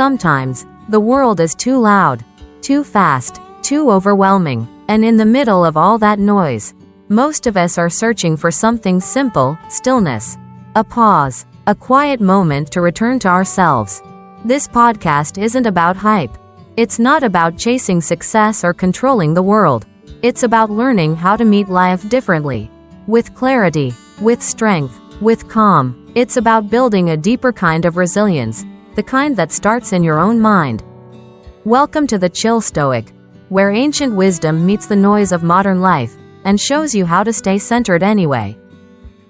sometimes, the world is too loud, too fast, too overwhelming, and in the middle of all that noise, most of us are searching for something simple: stillness. A pause, a quiet moment to return to ourselves. This podcast isn't about hype. It's not about chasing success or controlling the world. It's about learning how to meet life differently. With clarity, with strength, with calm. It's about building a deeper kind of resilience, the kind that starts in your own mind. Welcome to the Chill Stoic, where ancient wisdom meets the noise of modern life, and shows you how to stay centered anyway.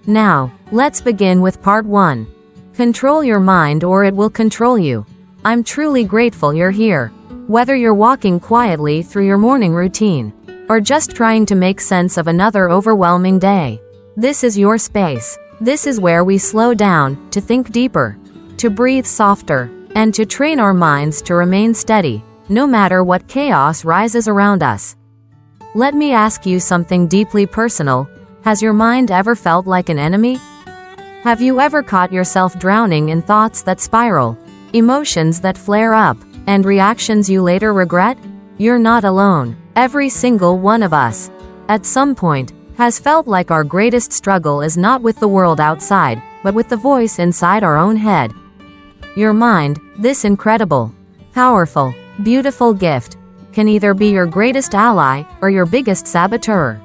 Now, let's begin with part 1. Control your mind or it will control you. I'm truly grateful you're here. Whether you're walking quietly through your morning routine, or just trying to make sense of another overwhelming day, this is your space. This is where we slow down, to think deeper, to breathe softer, and to train our minds to remain steady, no matter what chaos rises around us. Let me ask you something deeply personal. Has your mind ever felt like an enemy? Have you ever caught yourself drowning in thoughts that spiral, emotions that flare up, and reactions you later regret? You're not alone. Every single one of us, at some point, has felt like our greatest struggle is not with the world outside, but with the voice inside our own head. Your mind, this incredible, powerful, beautiful gift, can either be your greatest ally or your biggest saboteur.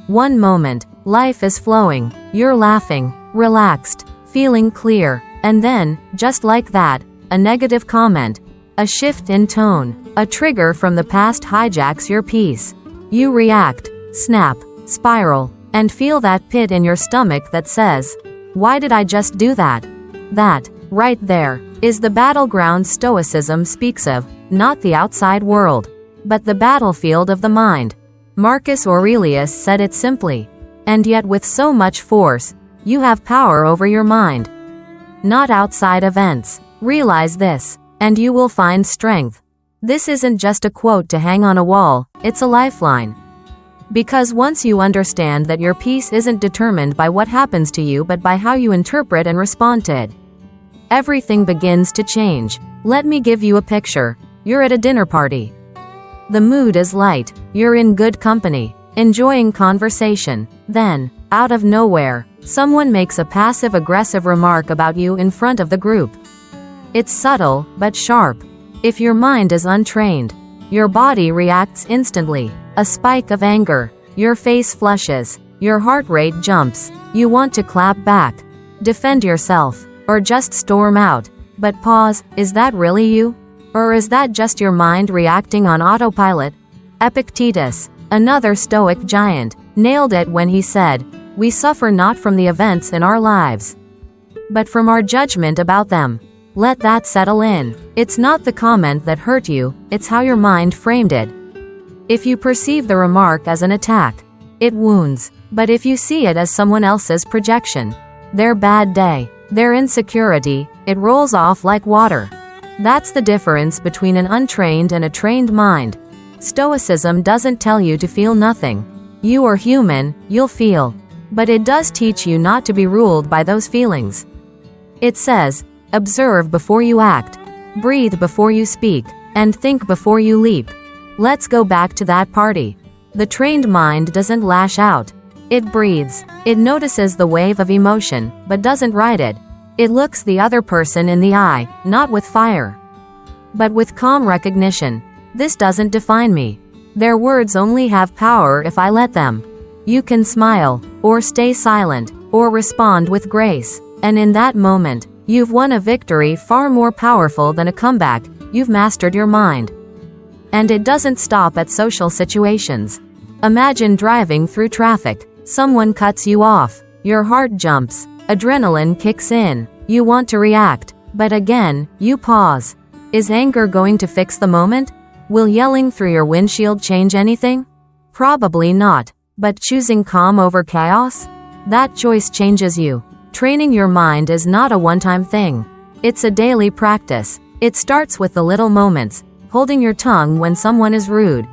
One moment, life is flowing, you're laughing, relaxed, feeling clear, and then, just like that, a negative comment, a shift in tone, a trigger from the past hijacks your peace. You react, snap, spiral, and feel that pit in your stomach that says, "Why did I just do that?" That, right there, is the battleground Stoicism speaks of, not the outside world, but the battlefield of the mind. Marcus Aurelius said it simply, "And yet with so much force, you have power over your mind." Not outside events. Realize this, and you will find strength. This isn't just a quote to hang on a wall, it's a lifeline. Because once you understand that your peace isn't determined by what happens to you but by how you interpret and respond to it, everything begins to change. Let me give you a picture. You're at a dinner party. The mood is light, you're in good company, enjoying conversation. Then, out of nowhere, someone makes a passive-aggressive remark about you in front of the group. It's subtle, but sharp. If your mind is untrained, your body reacts instantly. A spike of anger, your face flushes, your heart rate jumps, you want to clap back, defend yourself, or just storm out. But pause, is that really you? Or is that just your mind reacting on autopilot? Epictetus, another Stoic giant, nailed it when he said, "We suffer not from the events in our lives, but from our judgment about them." Let that settle in. It's not the comment that hurt you, it's how your mind framed it. If you perceive the remark as an attack, it wounds. But if you see it as someone else's projection, their bad day, their insecurity, it rolls off like water. That's the difference between an untrained and a trained mind. Stoicism doesn't tell you to feel nothing. You are human, you'll feel. But it does teach you not to be ruled by those feelings. It says, observe before you act, breathe before you speak, and think before you leap. Let's go back to that party. The trained mind doesn't lash out. It breathes. It notices the wave of emotion, but doesn't ride it. It looks the other person in the eye, not with fire, but with calm recognition. This doesn't define me. Their words only have power if I let them. You can smile, or stay silent, or respond with grace. And in that moment, you've won a victory far more powerful than a comeback. You've mastered your mind. And it doesn't stop at social situations. Imagine driving through traffic. Someone cuts you off. Your heart jumps. Adrenaline kicks in. You want to react. But again, you pause. Is anger going to fix the moment? Will yelling through your windshield change anything? Probably not. But choosing calm over chaos? That choice changes you. Training your mind is not a one-time thing. It's a daily practice. It starts with the little moments. Holding your tongue when someone is rude,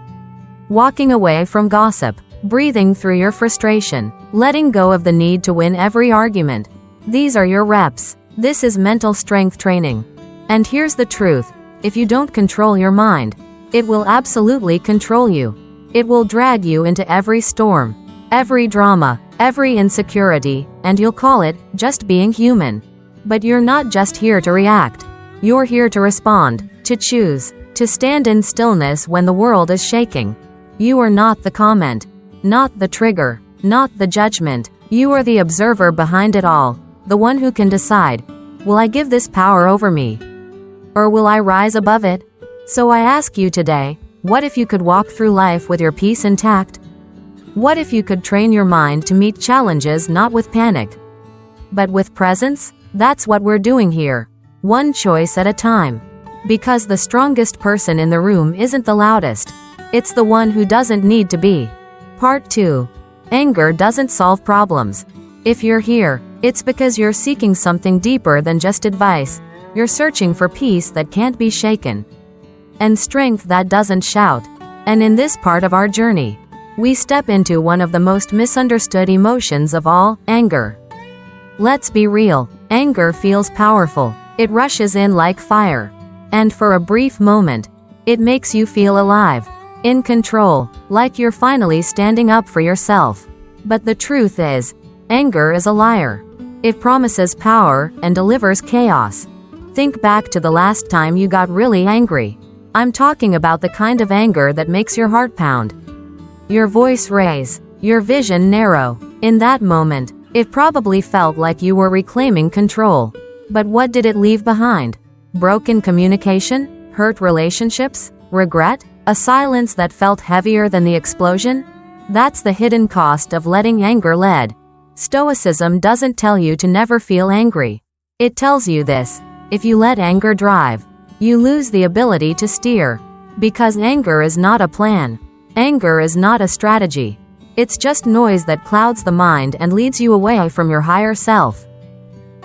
walking away from gossip, breathing through your frustration, letting go of the need to win every argument. These are your reps. This is mental strength training. And here's the truth. If you don't control your mind, it will absolutely control you. It will drag you into every storm, every drama, every insecurity, and you'll call it just being human. But you're not just here to react. You're here to respond, to choose, to stand in stillness when the world is shaking. You are not the comment, not the trigger, not the judgment. You are the observer behind it all, the one who can decide, will I give this power over me? Or will I rise above it? So I ask you today, what if you could walk through life with your peace intact? What if you could train your mind to meet challenges not with panic, but with presence? That's what we're doing here. One choice at a time. Because the strongest person in the room isn't the loudest. It's the one who doesn't need to be. Part 2. Anger doesn't solve problems. If you're here, it's because you're seeking something deeper than just advice. You're searching for peace that can't be shaken, and strength that doesn't shout. And in this part of our journey, we step into one of the most misunderstood emotions of all, anger. Let's be real, anger feels powerful. It rushes in like fire. And for a brief moment, it makes you feel alive, in control, like you're finally standing up for yourself. But the truth is, anger is a liar. It promises power and delivers chaos. Think back to the last time you got really angry. I'm talking about the kind of anger that makes your heart pound, your voice raise, your vision narrow. In that moment, it probably felt like you were reclaiming control. But what did it leave behind? Broken communication? Hurt relationships? Regret? A silence that felt heavier than the explosion? That's the hidden cost of letting anger lead. Stoicism doesn't tell you to never feel angry. It tells you this: if you let anger drive, you lose the ability to steer. Because anger is not a plan. Anger is not a strategy. It's just noise that clouds the mind and leads you away from your higher self.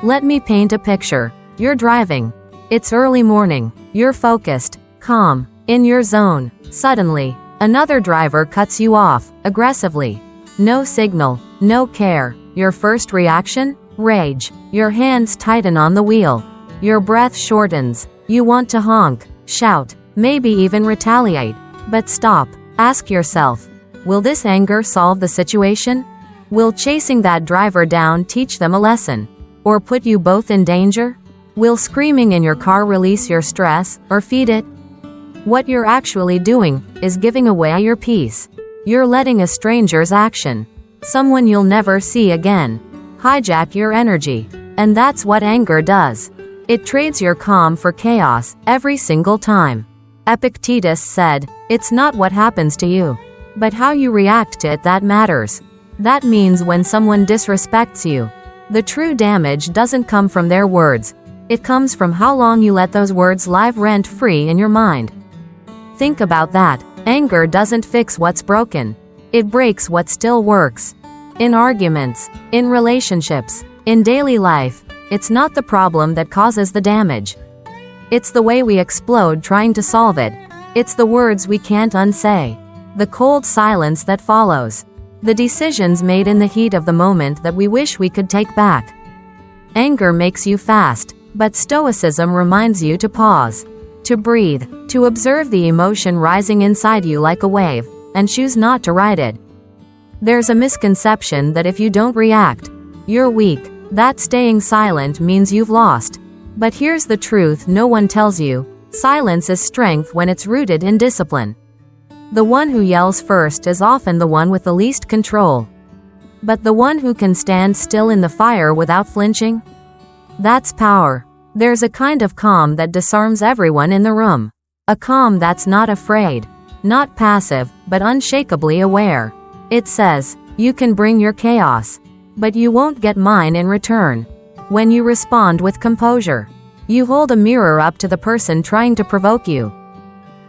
Let me paint a picture. You're driving. It's early morning. You're focused, calm, in your zone. Suddenly, another driver cuts you off, aggressively. No signal, no care. Your first reaction? Rage. Your hands tighten on the wheel. Your breath shortens. You want to honk, shout, maybe even retaliate. But stop. Ask yourself, will this anger solve the situation? Will chasing that driver down teach them a lesson? Or put you both in danger? Will screaming in your car release your stress, or feed it? What you're actually doing is giving away your peace. You're letting a stranger's action, someone you'll never see again, hijack your energy. And that's what anger does. It trades your calm for chaos, every single time. Epictetus said, "It's not what happens to you, but how you react to it that matters." That means when someone disrespects you, the true damage doesn't come from their words. It comes from how long you let those words live rent-free in your mind. Think about that. Anger doesn't fix what's broken. It breaks what still works. In arguments, in relationships, in daily life, it's not the problem that causes the damage. It's the way we explode trying to solve it. It's the words we can't unsay. The cold silence that follows. The decisions made in the heat of the moment that we wish we could take back. Anger makes you fast, but Stoicism reminds you to pause, to breathe, to observe the emotion rising inside you like a wave, and choose not to ride it. There's a misconception that if you don't react, you're weak, that staying silent means you've lost. But here's the truth no one tells you: silence is strength when it's rooted in discipline. The one who yells first is often the one with the least control. But the one who can stand still in the fire without flinching? That's power. There's a kind of calm that disarms everyone in the room. A calm that's not afraid, not passive, but unshakably aware. It says, you can bring your chaos, but you won't get mine in return. When you respond with composure, you hold a mirror up to the person trying to provoke you.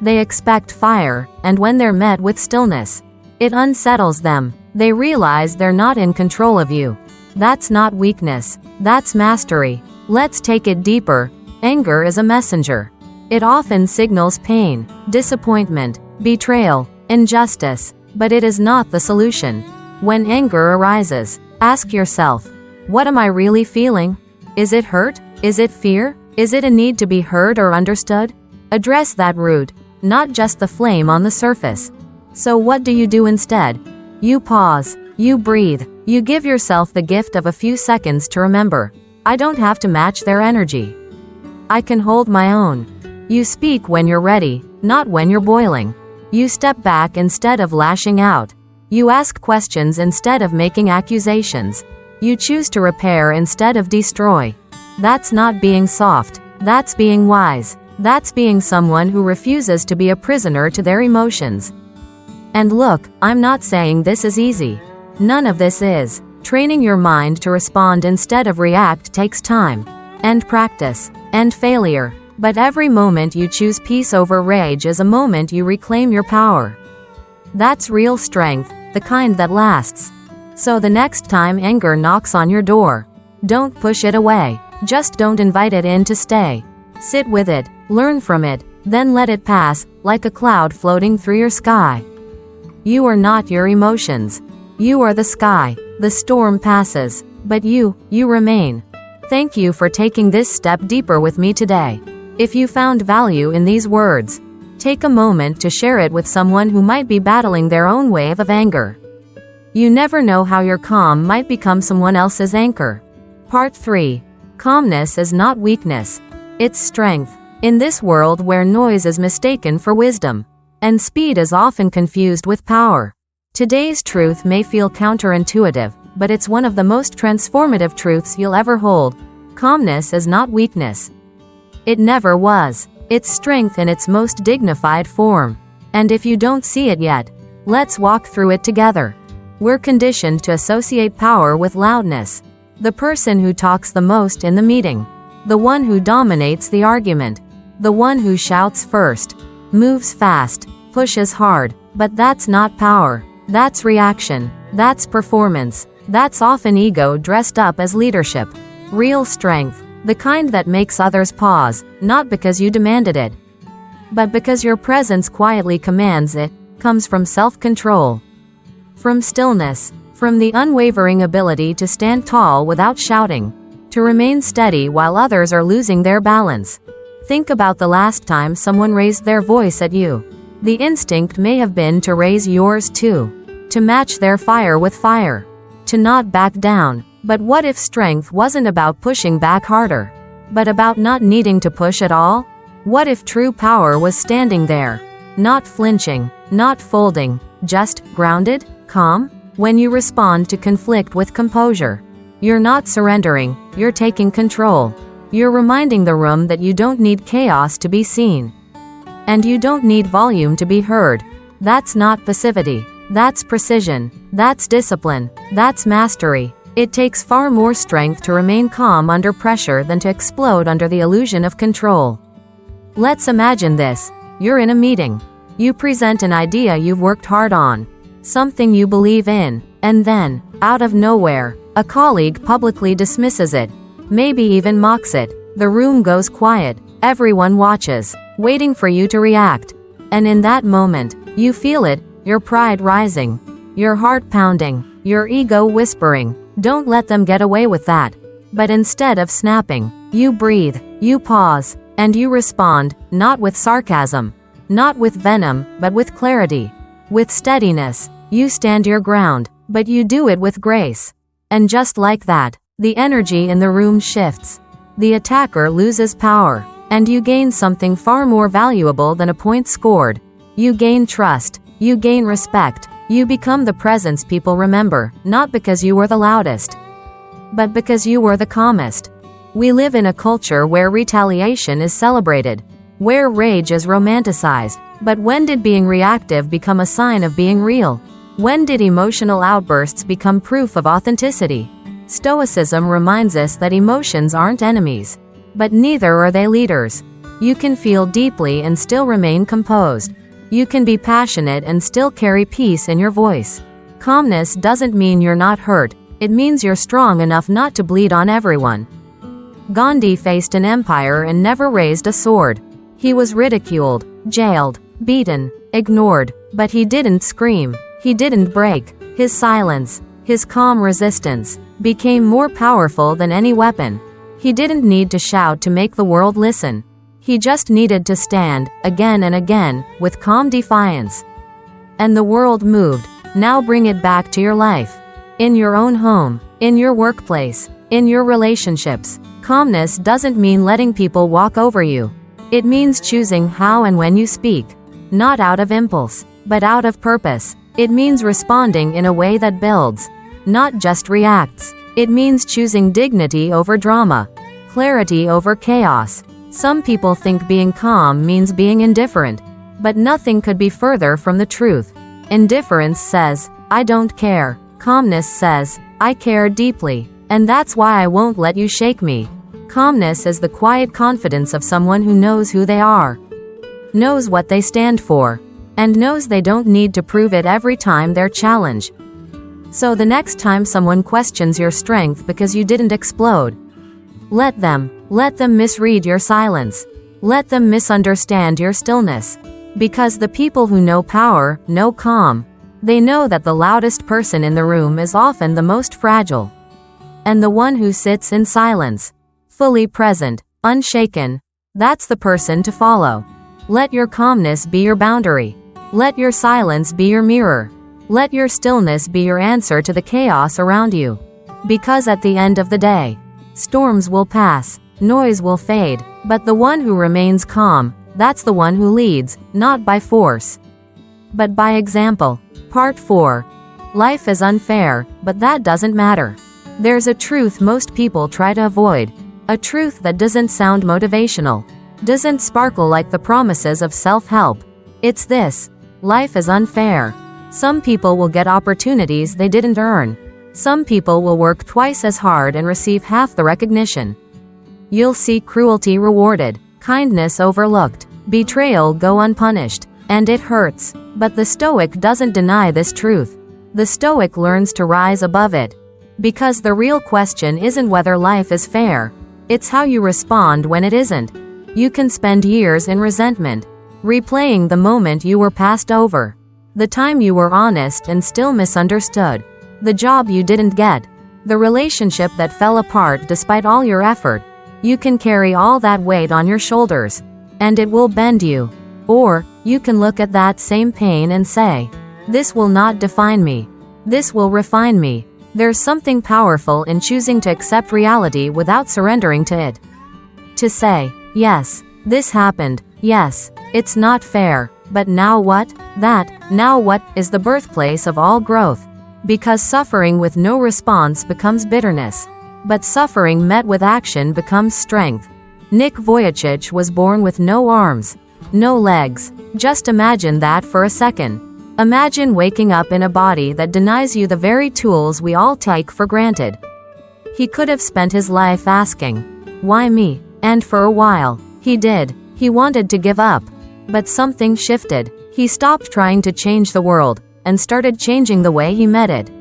They expect fire, and when they're met with stillness, it unsettles them. They realize they're not in control of you. That's not weakness, that's mastery. Let's take it deeper. Anger is a messenger. It often signals pain, disappointment, betrayal, injustice, but it is not the solution. When anger arises, ask yourself, what am I really feeling? Is it hurt? Is it fear? Is it a need to be heard or understood? Address that root, not just the flame on the surface. So what do you do instead? You pause, you breathe, you give yourself the gift of a few seconds to remember, I don't have to match their energy. I can hold my own. You speak when you're ready, not when you're boiling. You step back instead of lashing out. You ask questions instead of making accusations. You choose to repair instead of destroy. That's not being soft. That's being wise. That's being someone who refuses to be a prisoner to their emotions. And look, I'm not saying this is easy. None of this is. Training your mind to respond instead of react takes time, and practice, and failure. But every moment you choose peace over rage is a moment you reclaim your power. That's real strength, the kind that lasts. So the next time anger knocks on your door, don't push it away. Just don't invite it in to stay. Sit with it, learn from it, then let it pass, like a cloud floating through your sky. You are not your emotions. You are the sky. The storm passes, but you remain. Thank you for taking this step deeper with me today. If you found value in these words, take a moment to share it with someone who might be battling their own wave of anger. You never know how your calm might become someone else's anchor. Part 3. Calmness is not weakness. It's strength. In this world where noise is mistaken for wisdom, and speed is often confused with power, today's truth may feel counterintuitive, but it's one of the most transformative truths you'll ever hold. Calmness is not weakness. It never was. It's strength in its most dignified form. And if you don't see it yet, let's walk through it together. We're conditioned to associate power with loudness. The person who talks the most in the meeting. The one who dominates the argument. The one who shouts first. Moves fast. Pushes hard. But that's not power. That's reaction. That's performance. That's often ego dressed up as leadership. Real strength. The kind that makes others pause, not because you demanded it, but because your presence quietly commands it, comes from self-control. From stillness. From the unwavering ability to stand tall without shouting. To remain steady while others are losing their balance. Think about the last time someone raised their voice at you. The instinct may have been to raise yours too. To match their fire with fire. To not back down. But what if strength wasn't about pushing back harder, but about not needing to push at all? What if true power was standing there, not flinching, not folding, just grounded, calm? When you respond to conflict with composure, you're not surrendering, you're taking control. You're reminding the room that you don't need chaos to be seen. And you don't need volume to be heard. That's not passivity. That's precision. That's discipline. That's mastery. It takes far more strength to remain calm under pressure than to explode under the illusion of control. Let's imagine this. You're in a meeting. You present an idea you've worked hard on. Something you believe in. And then, out of nowhere, a colleague publicly dismisses it. Maybe even mocks it. The room goes quiet. Everyone watches, waiting for you to react. And in that moment, you feel it, your pride rising, your heart pounding, your ego whispering, "Don't let them get away with that." But instead of snapping, you breathe, you pause, and you respond, not with sarcasm, not with venom, but with clarity. With steadiness, you stand your ground, but you do it with grace. And just like that, the energy in the room shifts. The attacker loses power, and you gain something far more valuable than a point scored. You gain trust, you gain respect, you become the presence people remember, not because you were the loudest, but because you were the calmest. We live in a culture where retaliation is celebrated, where rage is romanticized. But when did being reactive become a sign of being real? When did emotional outbursts become proof of authenticity? Stoicism reminds us that emotions aren't enemies, but neither are they leaders. You can feel deeply and still remain composed. You can be passionate and still carry peace in your voice. Calmness doesn't mean you're not hurt, it means you're strong enough not to bleed on everyone. Gandhi faced an empire and never raised a sword. He was ridiculed, jailed, beaten, ignored, but he didn't scream. He didn't break. His silence, his calm resistance, became more powerful than any weapon. He didn't need to shout to make the world listen. He just needed to stand, again and again, with calm defiance. And the world moved. Now bring it back to your life. In your own home, in your workplace, in your relationships. Calmness doesn't mean letting people walk over you. It means choosing how and when you speak. Not out of impulse, but out of purpose. It means responding in a way that builds, not just reacts. It means choosing dignity over drama, clarity over chaos. Some people think being calm means being indifferent, but nothing could be further from the truth. Indifference says, I don't care. Calmness says, I care deeply, and that's why I won't let you shake me. Calmness is the quiet confidence of someone who knows who they are, knows what they stand for, and knows they don't need to prove it every time they're challenged. So the next time someone questions your strength because you didn't explode, let them misread your silence. Let them misunderstand your stillness. Because the people who know power know calm. They know that the loudest person in the room is often the most fragile. And the one who sits in silence, fully present, unshaken, that's the person to follow. Let your calmness be your boundary. Let your silence be your mirror. Let your stillness be your answer to the chaos around you. Because at the end of the day, storms will pass, noise will fade, but the one who remains calm, that's the one who leads, not by force, but by example. Part 4. Life is unfair, but that doesn't matter. There's a truth most people try to avoid. A truth that doesn't sound motivational, doesn't sparkle like the promises of self-help. It's this: life is unfair. Some people will get opportunities they didn't earn. Some people will work twice as hard and receive half the recognition. You'll see cruelty rewarded, kindness overlooked, betrayal go unpunished, and it hurts. But the Stoic doesn't deny this truth. The Stoic learns to rise above it. Because the real question isn't whether life is fair, it's how you respond when it isn't. You can spend years in resentment, replaying the moment you were passed over, the time you were honest and still misunderstood, the job you didn't get, the relationship that fell apart despite all your effort. You can carry all that weight on your shoulders, and it will bend you. Or, you can look at that same pain and say, this will not define me. This will refine me. There's something powerful in choosing to accept reality without surrendering to it. To say, yes, this happened, yes, it's not fair, but now what? Now what is the birthplace of all growth. Because suffering with no response becomes bitterness, but suffering met with action becomes strength. Nick Vujicic was born with no arms, no legs. Just imagine that for a second. Imagine waking up in a body that denies you the very tools we all take for granted. He could have spent his life asking, why me? And for a while, he did. He wanted to give up. But something shifted. He stopped trying to change the world, and started changing the way he met it.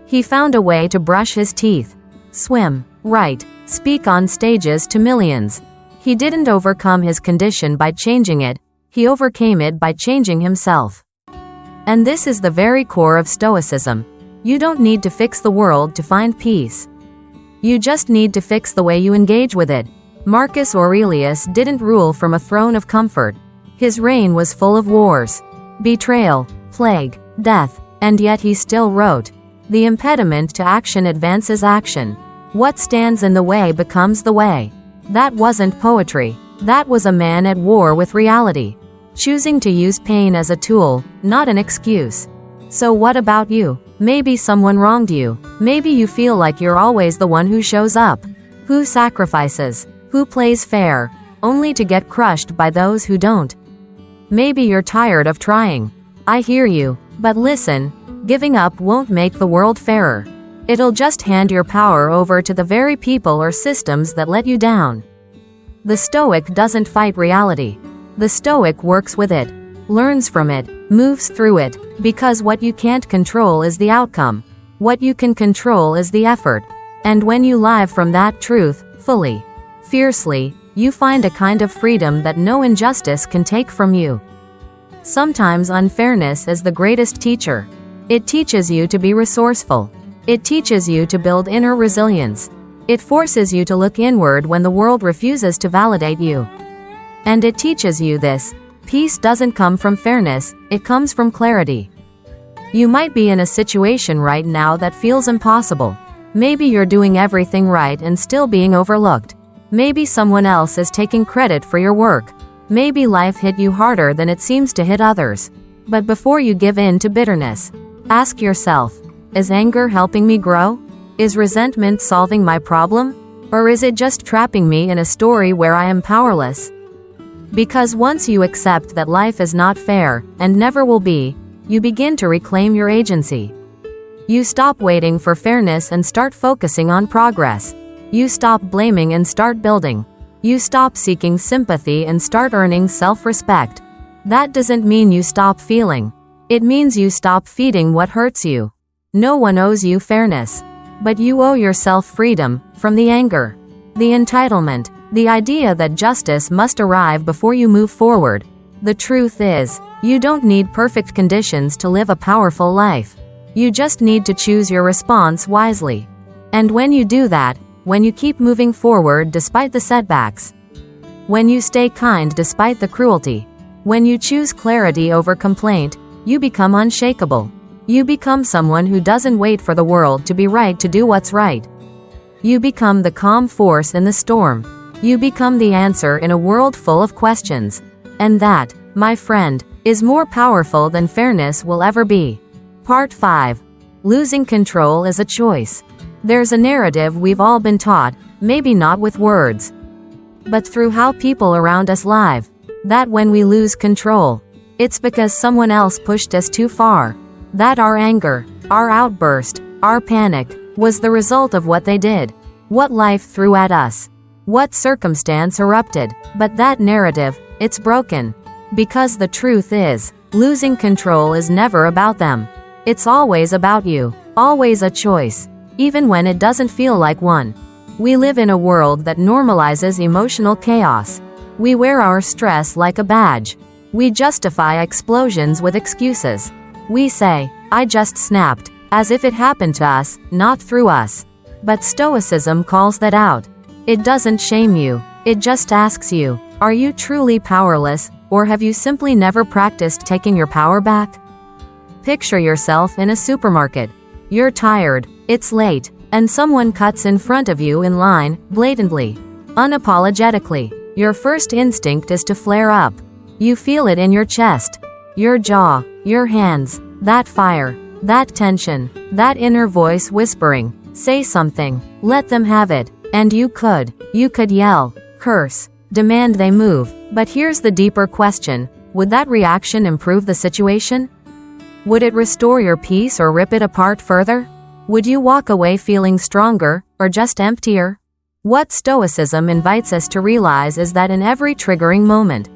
He found a way to brush his teeth, swim, write, speak on stages to millions. He didn't overcome his condition by changing it, he overcame it by changing himself. And this is the very core of Stoicism. You don't need to fix the world to find peace. You just need to fix the way you engage with it. Marcus Aurelius didn't rule from a throne of comfort. His reign was full of wars, betrayal, plague, death, and yet he still wrote, the impediment to action advances action. What stands in the way becomes the way. That wasn't poetry. That was a man at war with reality, choosing to use pain as a tool, not an excuse. So what about you? Maybe someone wronged you. Maybe you feel like you're always the one who shows up, who sacrifices, who plays fair, only to get crushed by those who don't. Maybe you're tired of trying. I hear you, but listen, giving up won't make the world fairer. It'll just hand your power over to the very people or systems that let you down. The Stoic doesn't fight reality. The Stoic works with it, learns from it, moves through it, because what you can't control is the outcome. What you can control is the effort. And when you live from that truth, fully, fiercely, you find a kind of freedom that no injustice can take from you. Sometimes unfairness is the greatest teacher. It teaches you to be resourceful. It teaches you to build inner resilience. It forces you to look inward when the world refuses to validate you. And it teaches you this: peace doesn't come from fairness, it comes from clarity. You might be in a situation right now that feels impossible. Maybe you're doing everything right and still being overlooked. Maybe someone else is taking credit for your work. Maybe life hit you harder than it seems to hit others. But before you give in to bitterness, ask yourself, is anger helping me grow? Is resentment solving my problem? Or is it just trapping me in a story where I am powerless? Because once you accept that life is not fair, and never will be, you begin to reclaim your agency. You stop waiting for fairness and start focusing on progress. You stop blaming and start building. You stop seeking sympathy and start earning self-respect. That doesn't mean you stop feeling. It means you stop feeding what hurts you. No one owes you fairness. But you owe yourself freedom from the anger, the entitlement, the idea that justice must arrive before you move forward. The truth is, you don't need perfect conditions to live a powerful life. You just need to choose your response wisely. And when you do that, when you keep moving forward despite the setbacks, when you stay kind despite the cruelty, when you choose clarity over complaint, you become unshakable. You become someone who doesn't wait for the world to be right to do what's right. You become the calm force in the storm. You become the answer in a world full of questions. And that, my friend, is more powerful than fairness will ever be. Part 5. Losing control is a choice. There's a narrative we've all been taught, maybe not with words, but through how people around us live, that when we lose control, it's because someone else pushed us too far. That our anger, our outburst, our panic, was the result of what they did, what life threw at us, what circumstance erupted. But that narrative, it's broken. Because the truth is, losing control is never about them. It's always about you, always a choice, even when it doesn't feel like one. We live in a world that normalizes emotional chaos. We wear our stress like a badge. We justify explosions with excuses. We say, I just snapped, as if it happened to us, not through us. But Stoicism calls that out. It doesn't shame you, it just asks you, are you truly powerless, or have you simply never practiced taking your power back? Picture yourself in a supermarket. You're tired, it's late, and someone cuts in front of you in line, blatantly, unapologetically. Your first instinct is to flare up. You feel it in your chest, your jaw, your hands, that fire, that tension, that inner voice whispering, say something, let them have it. And you could yell, curse, demand they move. But here's the deeper question: would that reaction improve the situation? Would it restore your peace or rip it apart further? Would you walk away feeling stronger, or just emptier? What Stoicism invites us to realize is that in every triggering moment,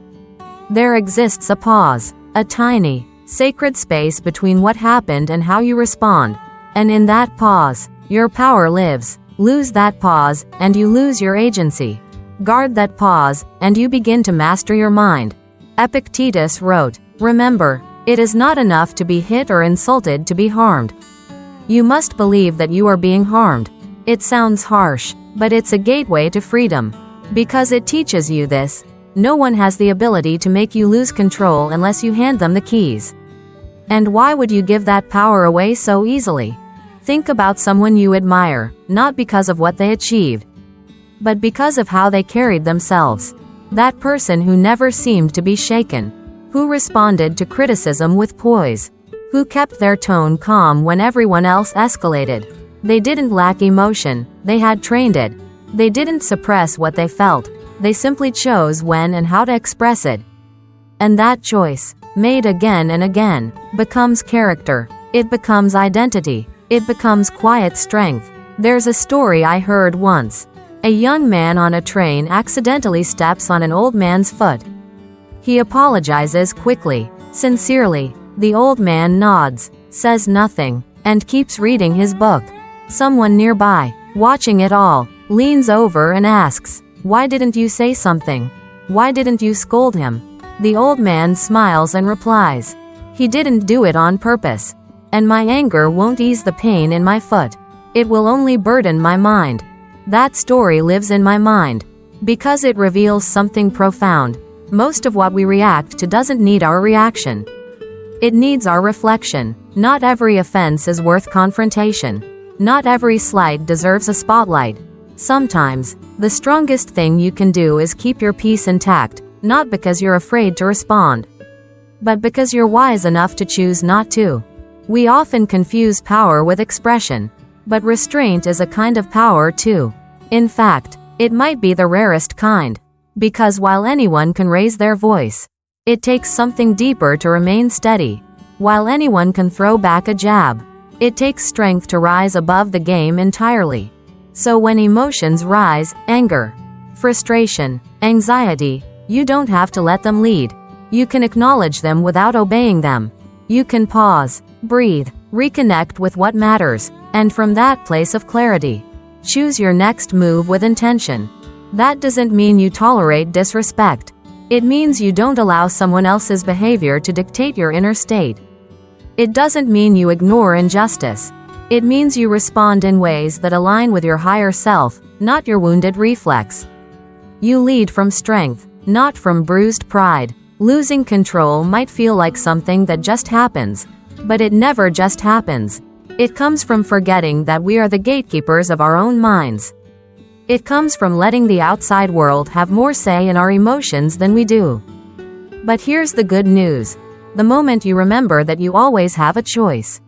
there exists a pause, a tiny, sacred space between what happened and how you respond. And in that pause, your power lives. Lose that pause, and you lose your agency. Guard that pause, and you begin to master your mind. Epictetus wrote, "Remember, it is not enough to be hit or insulted to be harmed. You must believe that you are being harmed." It sounds harsh, but it's a gateway to freedom. Because it teaches you this: no one has the ability to make you lose control unless you hand them the keys. And why would you give that power away so easily? Think about someone you admire, not because of what they achieved, but because of how they carried themselves. That person who never seemed to be shaken, who responded to criticism with poise, who kept their tone calm when everyone else escalated. They didn't lack emotion, they had trained it. They didn't suppress what they felt, they simply chose when and how to express it. And that choice, made again and again, becomes character. It becomes identity. It becomes quiet strength. There's a story I heard once. A young man on a train accidentally steps on an old man's foot. He apologizes quickly, sincerely. The old man nods, says nothing, and keeps reading his book. Someone nearby, watching it all, leans over and asks, "Why didn't you say something? Why didn't you scold him?" The old man smiles and replies, "He didn't do it on purpose. And my anger won't ease the pain in my foot. It will only burden my mind." That story lives in my mind. Because it reveals something profound. Most of what we react to doesn't need our reaction. It needs our reflection. Not every offense is worth confrontation. Not every slight deserves a spotlight. Sometimes, the strongest thing you can do is keep your peace intact, not because you're afraid to respond, but because you're wise enough to choose not to. We often confuse power with expression, but restraint is a kind of power too. In fact, it might be the rarest kind. Because while anyone can raise their voice, it takes something deeper to remain steady. While anyone can throw back a jab, it takes strength to rise above the game entirely. So when emotions rise, anger, frustration, anxiety, you don't have to let them lead. You can acknowledge them without obeying them. You can pause, breathe, reconnect with what matters, and from that place of clarity, choose your next move with intention. That doesn't mean you tolerate disrespect. It means you don't allow someone else's behavior to dictate your inner state. It doesn't mean you ignore injustice. It means you respond in ways that align with your higher self, not your wounded reflex. You lead from strength, not from bruised pride. Losing control might feel like something that just happens, but it never just happens. It comes from forgetting that we are the gatekeepers of our own minds. It comes from letting the outside world have more say in our emotions than we do. But here's the good news. The moment you remember that you always have a choice,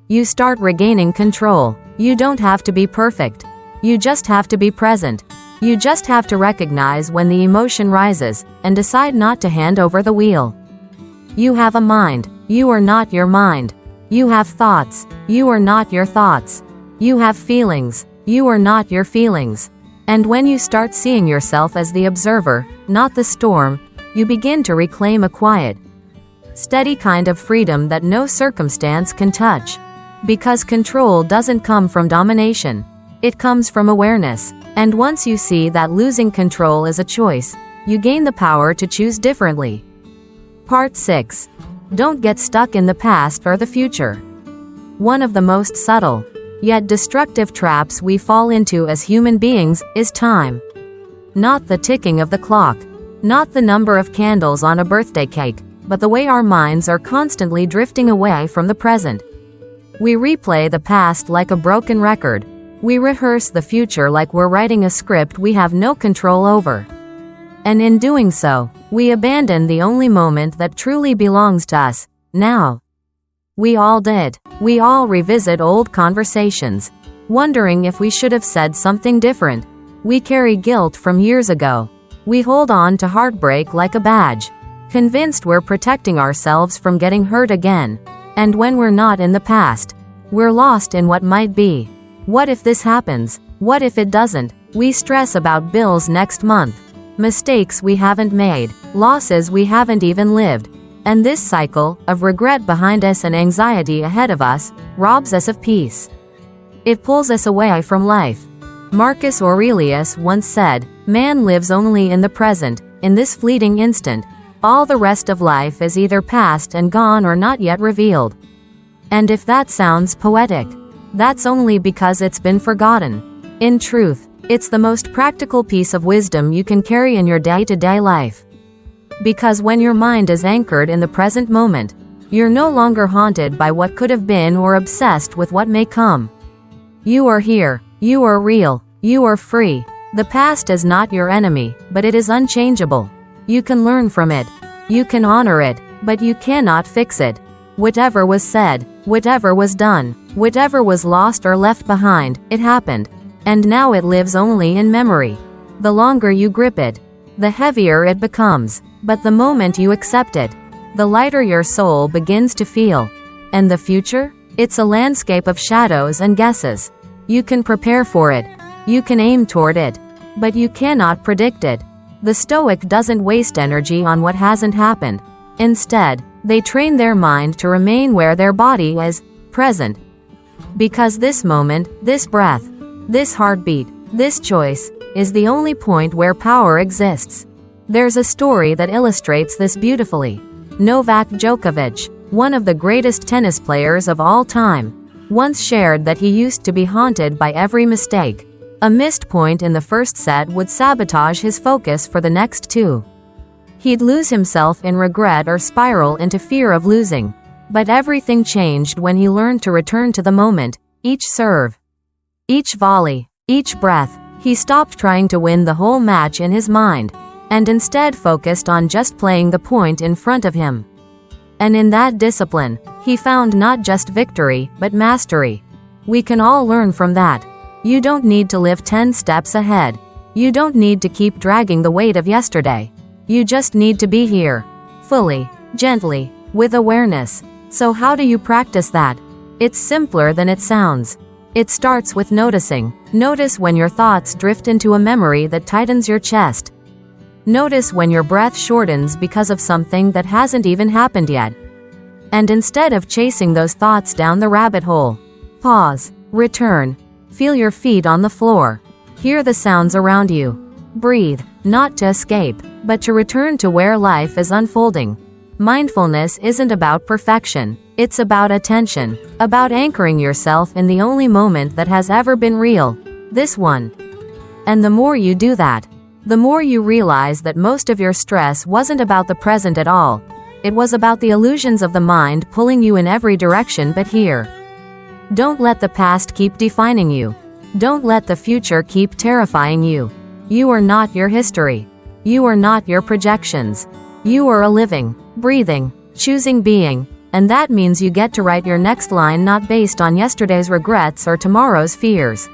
you start regaining control. You don't have to be perfect. You just have to be present. You just have to recognize when the emotion rises, and decide not to hand over the wheel. You have a mind. You are not your mind. You have thoughts. You are not your thoughts. You have feelings. You are not your feelings. And when you start seeing yourself as the observer, not the storm, you begin to reclaim a quiet, steady kind of freedom that no circumstance can touch. Because control doesn't come from domination. It comes from awareness. And once you see that losing control is a choice, you gain the power to choose differently. Part 6. Don't get stuck in the past or the future. One of the most subtle, yet destructive traps we fall into as human beings is time. Not the ticking of the clock, not the number of candles on a birthday cake, but the way our minds are constantly drifting away from the present. We replay the past like a broken record. We rehearse the future like we're writing a script we have no control over. And in doing so, we abandon the only moment that truly belongs to us, now. We all did. We all revisit old conversations, wondering if we should have said something different. We carry guilt from years ago. We hold on to heartbreak like a badge, convinced we're protecting ourselves from getting hurt again. And when we're not in the past, we're lost in what might be. What if this happens? What if it doesn't? We stress about bills next month, mistakes we haven't made, losses we haven't even lived. And this cycle of regret behind us and anxiety ahead of us robs us of peace. It pulls us away from life. Marcus Aurelius once said, "Man lives only in the present, in this fleeting instant. All the rest of life is either past and gone or not yet revealed." And if that sounds poetic, that's only because it's been forgotten. In truth, it's the most practical piece of wisdom you can carry in your day-to-day life. Because when your mind is anchored in the present moment, you're no longer haunted by what could have been or obsessed with what may come. You are here. You are real. You are free. The past is not your enemy, but it is unchangeable. You can learn from it. You can honor it, but you cannot fix it. Whatever was said, whatever was done, whatever was lost or left behind, it happened. And now it lives only in memory. The longer you grip it, the heavier it becomes. But the moment you accept it, the lighter your soul begins to feel. And the future? It's a landscape of shadows and guesses. You can prepare for it. You can aim toward it. But you cannot predict it. The Stoic doesn't waste energy on what hasn't happened. Instead, they train their mind to remain where their body is, present. Because this moment, this breath, this heartbeat, this choice, is the only point where power exists. There's a story that illustrates this beautifully. Novak Djokovic, one of the greatest tennis players of all time, once shared that he used to be haunted by every mistake. A missed point in the first set would sabotage his focus for the next two. He'd lose himself in regret or spiral into fear of losing. But everything changed when he learned to return to the moment, each serve, each volley, each breath. He stopped trying to win the whole match in his mind, and instead focused on just playing the point in front of him. And in that discipline, he found not just victory, but mastery. We can all learn from that. You don't need to live 10 steps ahead. You don't need to keep dragging the weight of yesterday. You just need to be here, fully, gently, with awareness. So how do you practice that? It's simpler than it sounds. It starts with noticing. Notice when your thoughts drift into a memory that tightens your chest. Notice when your breath shortens because of something that hasn't even happened yet. And instead of chasing those thoughts down the rabbit hole, pause, return, feel your feet on the floor. Hear the sounds around you. Breathe, not to escape, but to return to where life is unfolding. Mindfulness isn't about perfection, it's about attention, about anchoring yourself in the only moment that has ever been real, this one. And the more you do that, the more you realize that most of your stress wasn't about the present at all. It was about the illusions of the mind pulling you in every direction but here. Don't let the past keep defining you. Don't let the future keep terrifying you. You are not your history. You are not your projections. You are a living, breathing, choosing being, and that means you get to write your next line not based on yesterday's regrets or tomorrow's fears,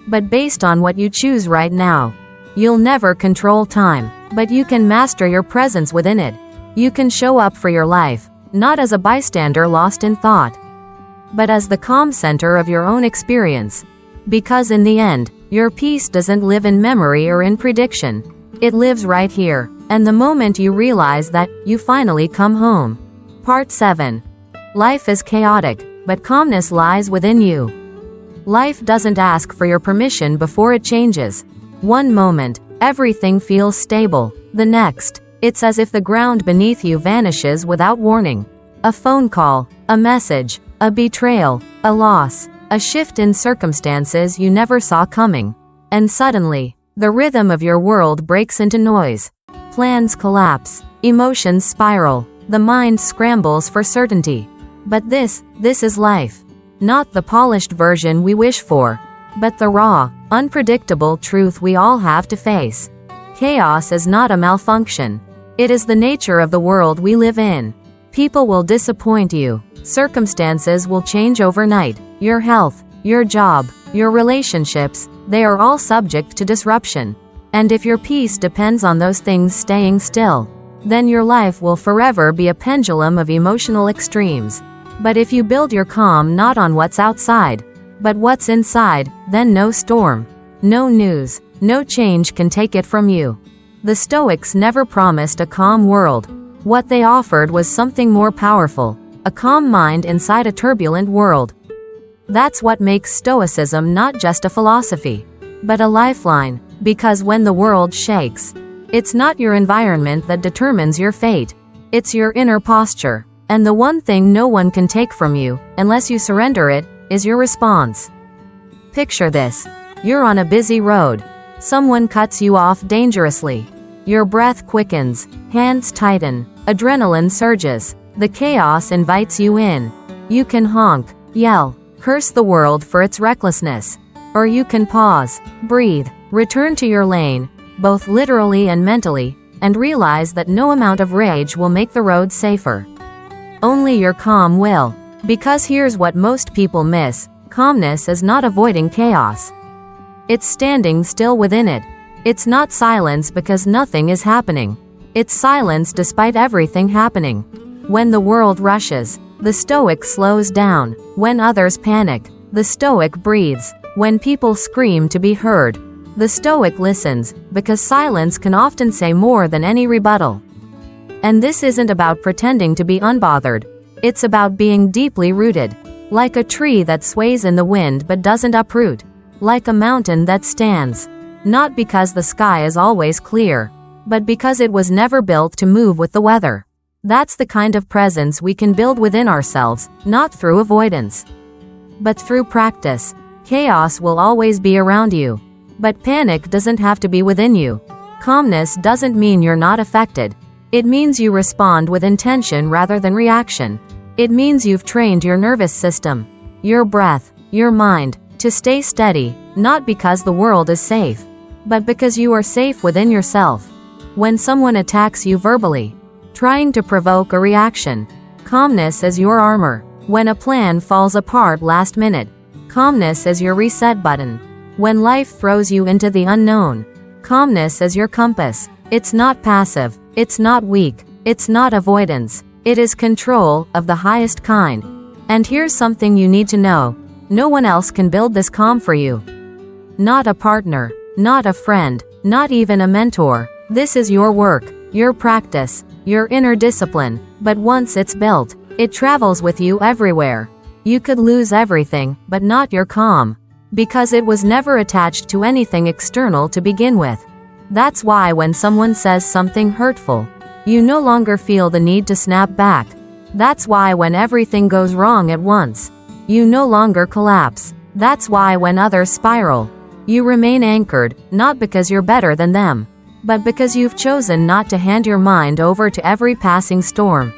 but based on what you choose right now. You'll never control time, but you can master your presence within it. You can show up for your life, not as a bystander lost in thought, but as the calm center of your own experience. Because in the end, your peace doesn't live in memory or in prediction. It lives right here, and the moment you realize that, you finally come home. Part 7. Life is chaotic, but calmness lies within you. Life doesn't ask for your permission before it changes. One moment, everything feels stable. The next, it's as if the ground beneath you vanishes without warning. A phone call, a message, a betrayal, a loss, a shift in circumstances you never saw coming. And suddenly, the rhythm of your world breaks into noise. Plans collapse, emotions spiral, the mind scrambles for certainty. But this is life. Not the polished version we wish for, but the raw, unpredictable truth we all have to face. Chaos is not a malfunction. It is the nature of the world we live in. People will disappoint you. Circumstances will change overnight. Your health, your job, your relationships, they are all subject to disruption. And if your peace depends on those things staying still, then your life will forever be a pendulum of emotional extremes. But if you build your calm not on what's outside, but what's inside, then no storm, no news, no change can take it from you. The Stoics never promised a calm world. What they offered was something more powerful, a calm mind inside a turbulent world. That's what makes Stoicism not just a philosophy, but a lifeline, because when the world shakes, it's not your environment that determines your fate. It's your inner posture. And the one thing no one can take from you, unless you surrender it, is your response. Picture this. You're on a busy road. Someone cuts you off dangerously. Your breath quickens, hands tighten, adrenaline surges. The chaos invites you in. You can honk, yell, curse the world for its recklessness. Or you can pause, breathe, return to your lane, both literally and mentally, and realize that no amount of rage will make the road safer. Only your calm will. Because here's what most people miss. Calmness is not avoiding chaos. It's standing still within it. It's not silence because nothing is happening. It's silence despite everything happening. When the world rushes, the Stoic slows down. When others panic, the Stoic breathes. When people scream to be heard, the Stoic listens, because silence can often say more than any rebuttal. And this isn't about pretending to be unbothered. It's about being deeply rooted. Like a tree that sways in the wind but doesn't uproot. Like a mountain that stands. Not because the sky is always clear, but because it was never built to move with the weather. That's the kind of presence we can build within ourselves, not through avoidance, but through practice. Chaos will always be around you. But panic doesn't have to be within you. Calmness doesn't mean you're not affected. It means you respond with intention rather than reaction. It means you've trained your nervous system, your breath, your mind, to stay steady, not because the world is safe, but because you are safe within yourself. When someone attacks you verbally, trying to provoke a reaction, calmness is your armor. When a plan falls apart last minute, calmness is your reset button. When life throws you into the unknown, calmness is your compass. It's not passive, it's not weak, it's not avoidance. It is control of the highest kind. And here's something you need to know. No one else can build this calm for you. Not a partner, not a friend, not even a mentor. This is your work, your practice, your inner discipline. But once it's built, it travels with you everywhere. You could lose everything, but not your calm, because it was never attached to anything external to begin with. That's why when someone says something hurtful, you no longer feel the need to snap back. That's why when everything goes wrong at once, you no longer collapse. That's why when others spiral, you remain anchored, not because you're better than them, but because you've chosen not to hand your mind over to every passing storm.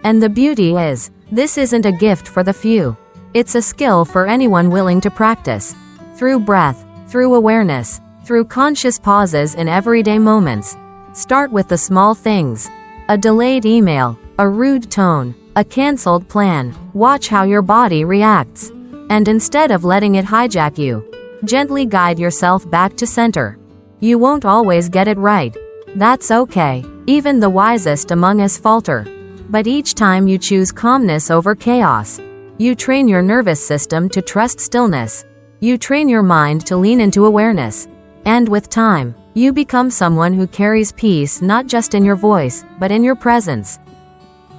And the beauty is, this isn't a gift for the few. It's a skill for anyone willing to practice. Through breath, through awareness, through conscious pauses in everyday moments. Start with the small things. A delayed email, a rude tone, a canceled plan. Watch how your body reacts. And instead of letting it hijack you, gently guide yourself back to center. You won't always get it right. That's okay. Even the wisest among us falter. But each time you choose calmness over chaos, you train your nervous system to trust stillness. You train your mind to lean into awareness. And with time, you become someone who carries peace not just in your voice, but in your presence.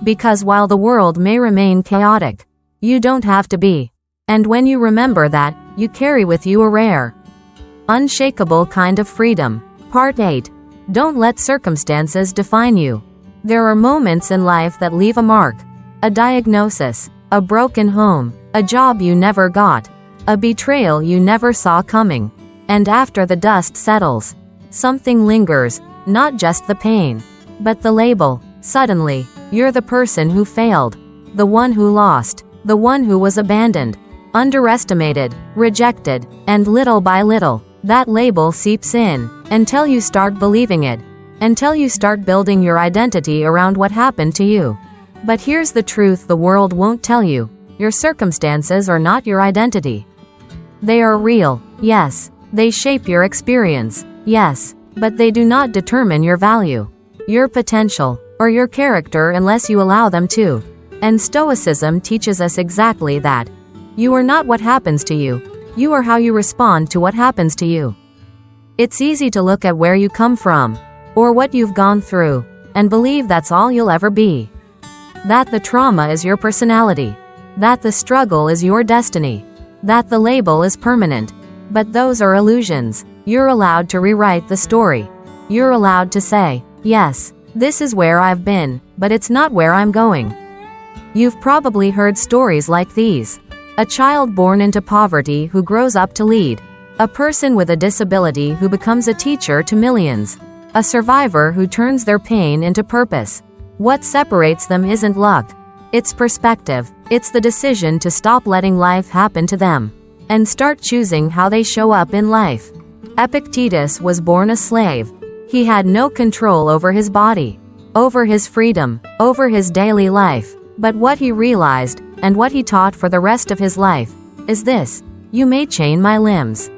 Because while the world may remain chaotic, you don't have to be. And when you remember that, you carry with you a rare, unshakable kind of freedom. Part 8. Don't let circumstances define you. There are moments in life that leave a mark. A diagnosis, a broken home, a job you never got, a betrayal you never saw coming. And after the dust settles, something lingers, not just the pain, but the label. Suddenly, you're the person who failed, the one who lost, the one who was abandoned, underestimated, rejected, and little by little, that label seeps in, until you start believing it, until you start building your identity around what happened to you. But here's the truth the world won't tell you. Your circumstances are not your identity. They are real, yes. They shape your experience, yes. But they do not determine your value, your potential, or your character unless you allow them to. And Stoicism teaches us exactly that. You are not what happens to you. You are how you respond to what happens to you. It's easy to look at where you come from, or what you've gone through, and believe that's all you'll ever be. That the trauma is your personality. That the struggle is your destiny. That the label is permanent. But those are illusions. You're allowed to rewrite the story. You're allowed to say, yes, this is where I've been, but it's not where I'm going. You've probably heard stories like these. A child born into poverty who grows up to lead. A person with a disability who becomes a teacher to millions. A survivor who turns their pain into purpose. What separates them isn't luck. It's perspective. It's the decision to stop letting life happen to them, and start choosing how they show up in life. Epictetus was born a slave. He had no control over his body, over his freedom, over his daily life. But what he realized, and what he taught for the rest of his life, is this: you may chain my limbs,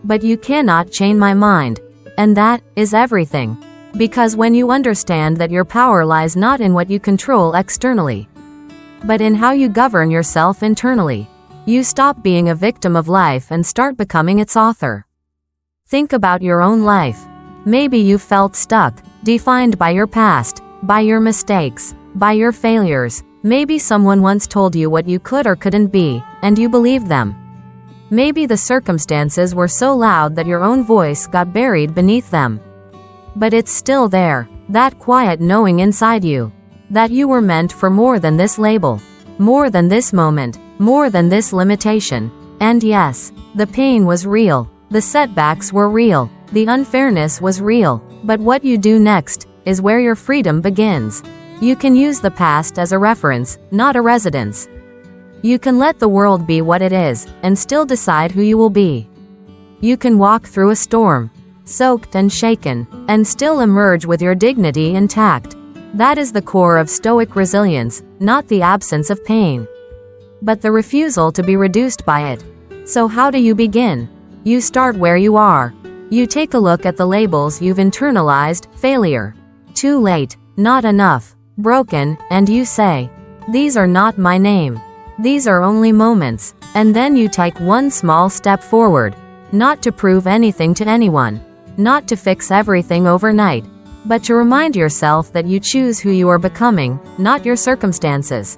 but you cannot chain my mind. And that is everything. Because when you understand that your power lies not in what you control externally, but in how you govern yourself internally, you stop being a victim of life and start becoming its author. Think about your own life. Maybe you felt stuck, defined by your past, by your mistakes, by your failures. Maybe someone once told you what you could or couldn't be, and you believed them. Maybe the circumstances were so loud that your own voice got buried beneath them. But it's still there, that quiet knowing inside you, that you were meant for more than this label, more than this moment, more than this limitation. And yes, the pain was real. The setbacks were real. The unfairness was real. But what you do next is where your freedom begins. You can use the past as a reference, not a residence. You can let the world be what it is, and still decide who you will be. You can walk through a storm, soaked and shaken, and still emerge with your dignity intact. That is the core of Stoic resilience, not the absence of pain, but the refusal to be reduced by it. So how do you begin? You start where you are. You take a look at the labels you've internalized: failure, too late, not enough, broken, and you say, these are not my name. These are only moments. And then you take one small step forward, not to prove anything to anyone, not to fix everything overnight, but to remind yourself that you choose who you are becoming, not your circumstances,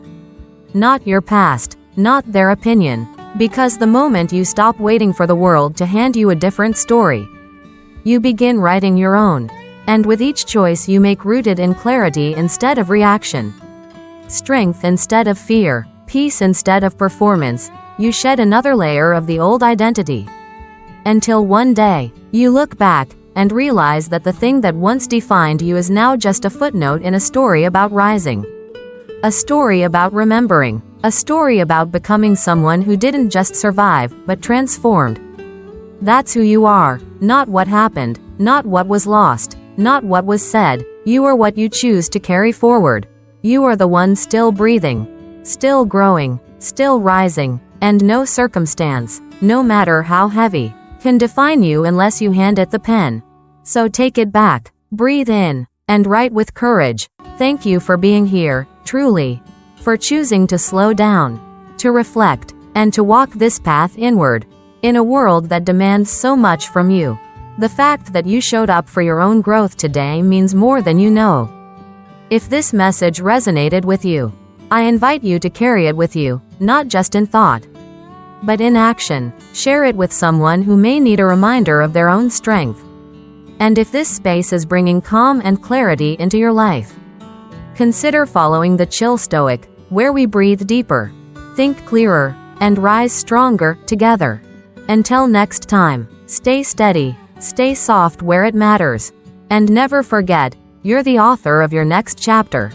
not your past, not their opinion. Because the moment you stop waiting for the world to hand you a different story, you begin writing your own. And with each choice you make, rooted in clarity instead of reaction, strength instead of fear, peace instead of performance, you shed another layer of the old identity. Until one day, you look back and realize that the thing that once defined you is now just a footnote in a story about rising. A story about remembering. A story about becoming someone who didn't just survive, but transformed. That's who you are, not what happened, not what was lost, not what was said. You are what you choose to carry forward. You are the one still breathing, still growing, still rising, and no circumstance, no matter how heavy, can define you unless you hand it the pen. So take it back, breathe in, and write with courage. Thank you for being here, truly. For choosing to slow down, to reflect, and to walk this path inward. In a world that demands so much from you, the fact that you showed up for your own growth today means more than you know. If this message resonated with you, I invite you to carry it with you, not just in thought, but in action. Share it with someone who may need a reminder of their own strength. And if this space is bringing calm and clarity into your life, consider following the Chill Stoic, where we breathe deeper, think clearer, and rise stronger together. Until next time, stay steady, stay soft where it matters, and never forget, you're the author of your next chapter.